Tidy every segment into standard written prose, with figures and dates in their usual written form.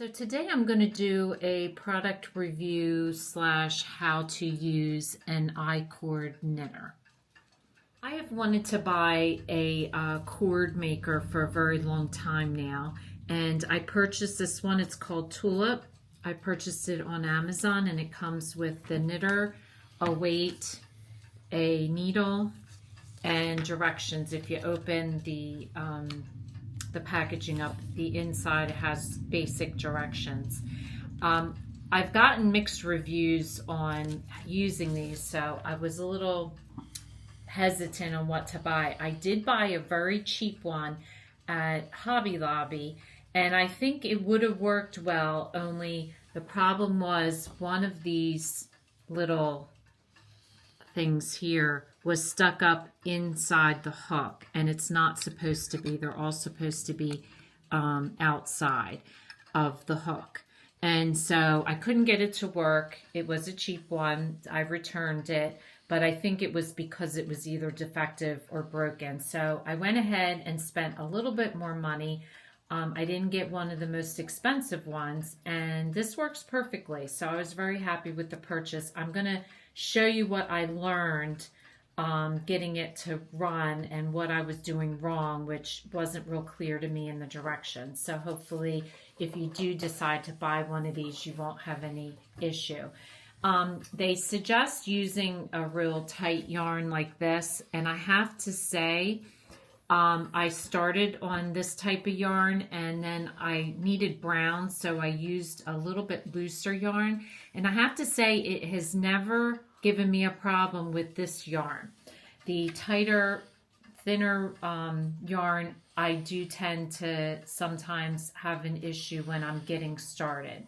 So today I'm going to do a product review slash how to use an I-Cord knitter. I have wanted to buy a cord maker for a very long time now, and I purchased this one. It's called Tulip. I purchased it on Amazon, and it comes with the knitter, a weight, a needle, and directions. If you open the packaging up, the inside has basic directions. I've gotten mixed reviews on using these, so I was a little hesitant on what to buy. I did buy a very cheap one at Hobby Lobby, and I think it would have worked well, only the problem was one of these little things here was stuck up inside the hook, and it's not supposed to be. They're all supposed to be outside of the hook, and so I couldn't get it to work. It was a cheap one. I returned it, but I think it was because it was either defective or broken. So I went ahead and spent a little bit more money. I didn't get one of the most expensive ones, and this works perfectly. So I was very happy with the purchase. I'm going to show you what I learned getting it to run and what I was doing wrong, which wasn't real clear to me in the directions. So hopefully if you do decide to buy one of these, you won't have any issue. They suggest using a real tight yarn like this, and I have to say, I started on this type of yarn, and then I needed brown, so I used a little bit looser yarn. And I have to say, it has never given me a problem with this yarn. The tighter, thinner yarn, I do tend to sometimes have an issue when I'm getting started.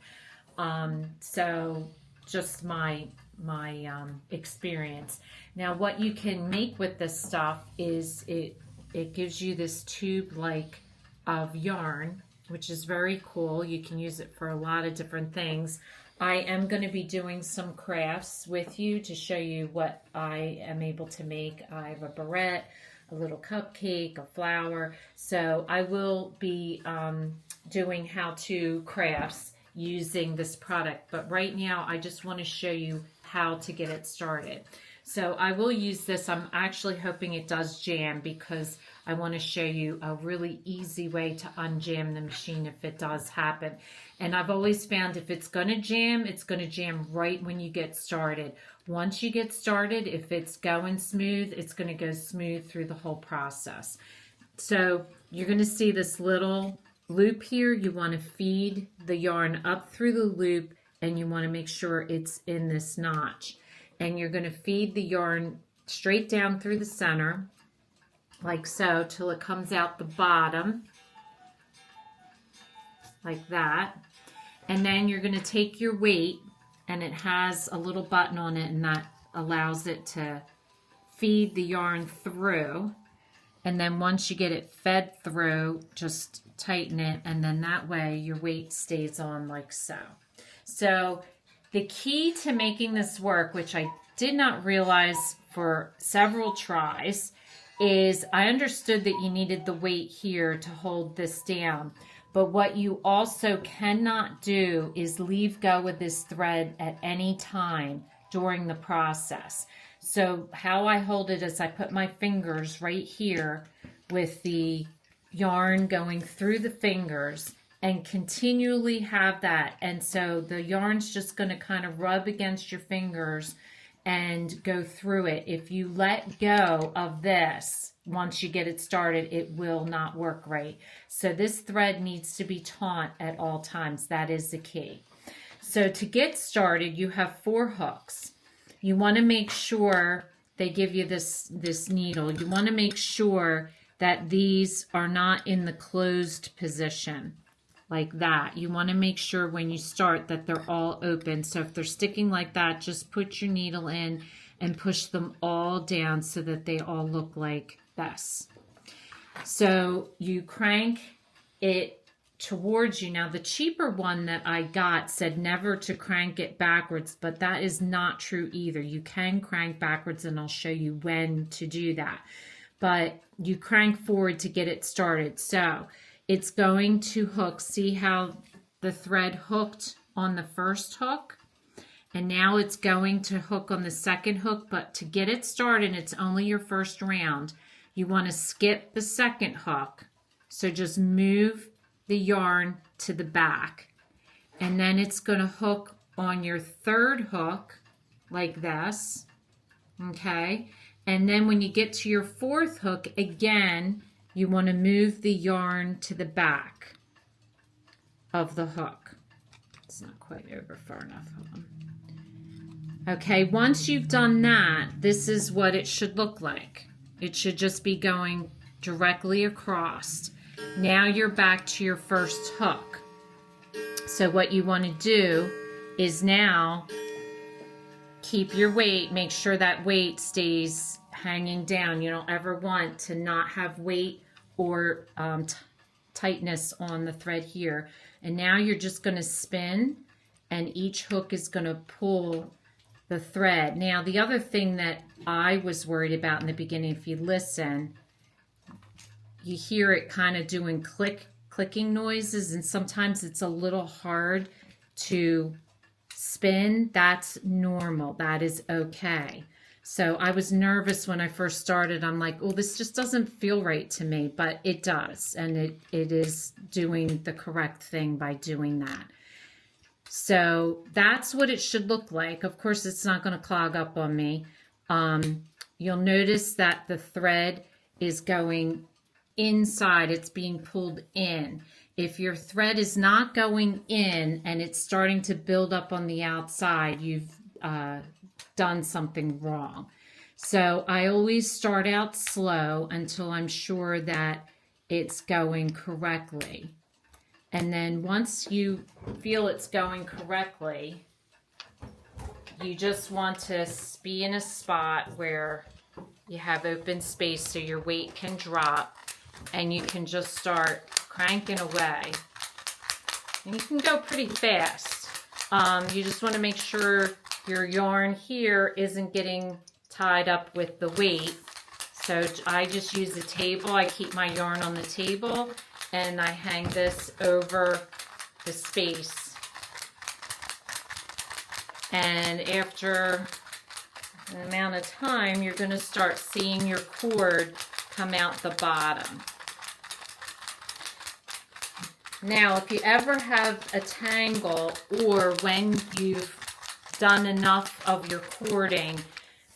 So just my experience. Now, what you can make with this stuff is it gives you this tube-like of yarn, which is very cool. You can use it for a lot of different things. I am going to be doing some crafts with you to show you what I am able to make. I have a barrette, a little cupcake, a flower. So I will be doing how-to crafts using this product. But right now, I just want to show you how to get it started. So I will use this. I'm actually hoping it does jam, because I want to show you a really easy way to unjam the machine if it does happen. And I've always found if it's going to jam right when you get started. Once you get started, if it's going smooth, it's going to go smooth through the whole process. So you're going to see this little loop here. You want to feed the yarn up through the loop, and you want to make sure it's in this notch. And you're going to feed the yarn straight down through the center, like so, till it comes out the bottom, like that. And then you're going to take your weight, and it has a little button on it, and that allows it to feed the yarn through. And then once you get it fed through, just tighten it, and then that way your weight stays on like so. So the key to making this work, which I did not realize for several tries, is I understood that you needed the weight here to hold this down. But what you also cannot do is leave go with this thread at any time during the process. So how I hold it is I put my fingers right here with the yarn going through the fingers, and continually have that. And so the yarn's just going to kind of rub against your fingers and go through it. If you let go of this, once you get it started, it will not work right. So this thread needs to be taut at all times. That is the key. So to get started, you have 4 hooks. You want to make sure they give you this needle. You want to make sure that these are not in the closed position, like that. You want to make sure when you start that they're all open. So if they're sticking like that, just put your needle in and push them all down so that they all look like this. So you crank it towards you. Now the cheaper one that I got said never to crank it backwards, but that is not true either. You can crank backwards, and I'll show you when to do that. But you crank forward to get it started. So it's going to hook. See how the thread hooked on the first hook, and now it's going to hook on the second hook, but to get it started, it's only your first round. You want to skip the second hook. So just move the yarn to the back, and then it's going to hook on your third hook like this, okay? And then when you get to your fourth hook, again, you want to move the yarn to the back of the hook. It's not quite over far enough. Hold on. Okay, once you've done that, this is what it should look like. It should just be going directly across. Now you're back to your first hook. So what you want to do is now keep your weight, make sure that weight stays hanging down. You don't ever want to not have weight or tightness on the thread here. And now you're just going to spin, and each hook is going to pull the thread. Now the other thing that I was worried about in the beginning, if you listen, you hear it kind of doing clicking noises, and sometimes it's a little hard to spin. That's normal. That is okay. So I was nervous when I first started. I'm like, oh, this just doesn't feel right to me, but it does, and it is doing the correct thing by doing that. So that's what it should look like. Of course, it's not going to clog up on me. You'll notice that the thread is going inside. It's being pulled in. If your thread is not going in and it's starting to build up on the outside, you've done something wrong. So I always start out slow until I'm sure that it's going correctly. And then once you feel it's going correctly, you just want to be in a spot where you have open space so your weight can drop, and you can just start cranking away. And you can go pretty fast. You just want to make sure your yarn here isn't getting tied up with the weight. So I just use a table. I keep my yarn on the table, and I hang this over the space. And after an amount of time, you're going to start seeing your cord come out the bottom. Now, if you ever have a tangle, or when you've done enough of your cording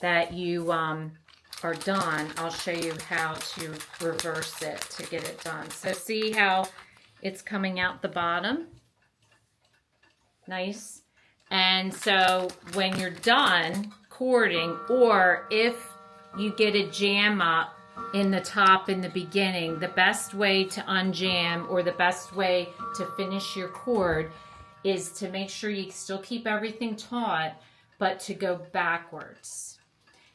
that you are done, I'll show you how to reverse it to get it done. So see how it's coming out the bottom? Nice. And so when you're done cording, or if you get a jam up in the top in the beginning, the best way to unjam, or the best way to finish your cord, is to make sure you still keep everything taut, but to go backwards.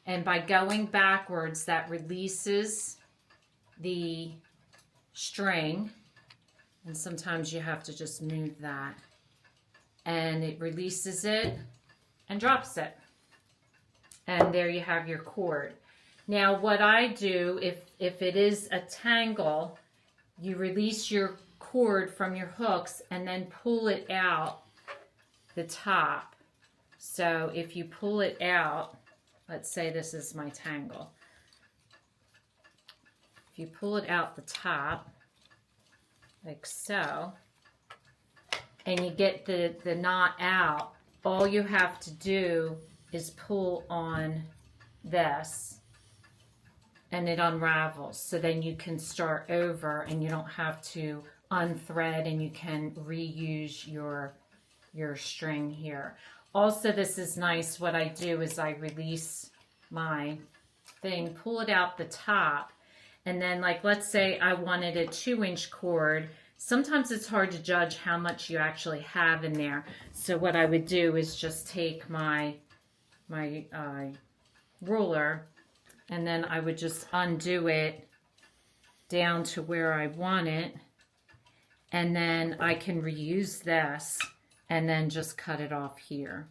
And by going backwards, that releases the string. And sometimes you have to just move that. And it releases it and drops it. And there you have your cord. Now what I do, if it is a tangle, you release your cord from your hooks and then pull it out the top. So if you pull it out, let's say this is my tangle. If you pull it out the top, like so, and you get the knot out, all you have to do is pull on this, and it unravels. So then you can start over, and you don't have to unthread, and you can reuse your string here. Also, this is nice. What I do is I release my thing, pull it out the top, and then, like, let's say I wanted a 2-inch cord. Sometimes it's hard to judge how much you actually have in there. So what I would do is just take my ruler, and then I would just undo it down to where I want it, and then I can reuse this and then just cut it off here.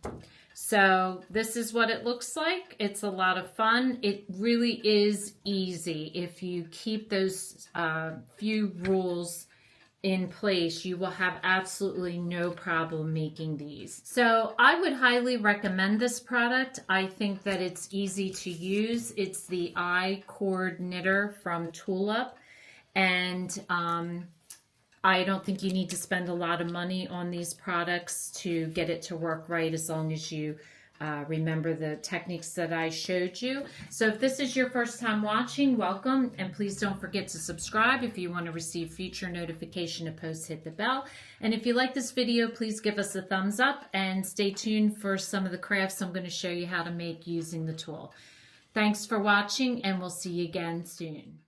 So this is what it looks like. It's a lot of fun. It really is easy if you keep those few rules in place, you will have absolutely no problem making these. So I would highly recommend this product. I think that it's easy to use. It's the I-Cord Knitter from Tulip, and I don't think you need to spend a lot of money on these products to get it to work right, as long as you remember the techniques that I showed you. So if this is your first time watching, welcome, and please don't forget to subscribe. If you want to receive future notification of posts, hit the bell. And if you like this video, please give us a thumbs up and stay tuned for some of the crafts I'm going to show you how to make using the tool. Thanks for watching, and we'll see you again soon.